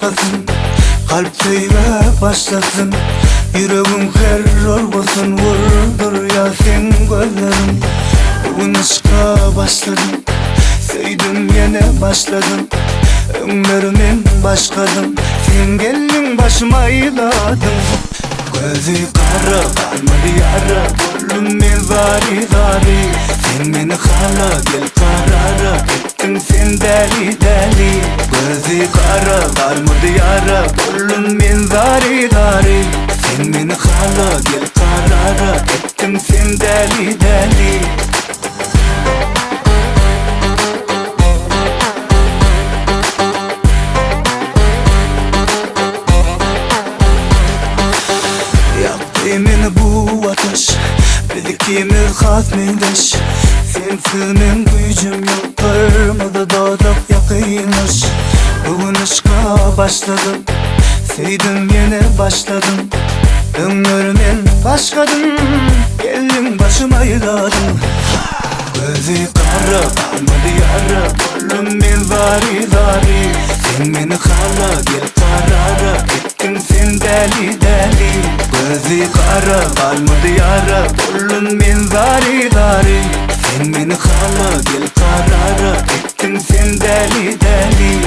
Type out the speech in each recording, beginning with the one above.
başladın, kalp teyve başladın. Yüreğim terör olsun, vurdur yasin gözlerim. Bugün aşka başladım, sevdim yine başladım. Ömrümün başkadım, sen geldin başıma yıladın. Gözü kara kalmadı yara, gönlüm mezari zari. Sen beni hala gel karara, ettin sen deli deli. Gözü kara kalmadı yara, gönlüm mezari zari. Sen beni hala gel karara, ettin sen deli deli. Yemin bu ateş, dedikimiz hazmedeş. Sensizmin gücüm yok, kırmızı dağdak yakıymış. Bugün aşka başladım, sevdim yine başladım. Ömrümün başkadım, geldin başıma yıladın. Gözü kara kalmadı yara, gönlümün zari zari. Sen beni hala gel karara, ettin sen deli deli. Gözü kara kalmadı yara, gönlümün zari zari. Sen beni hala gel karara, ettin sen deli deli.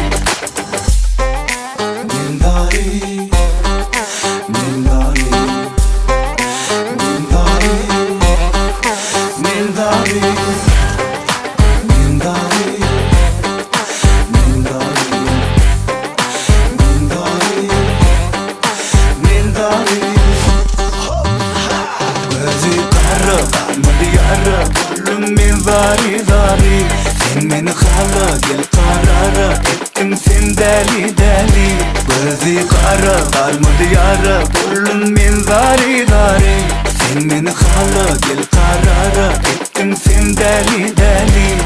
Mendari, mendari, mendari, mendari. Zari zari, sen beni hala gel karara, ettin sen deli deli. Gözü kara kalmadı yara, gönlümün zari zari. Sen beni hala gel karara, ettin sen deli deli.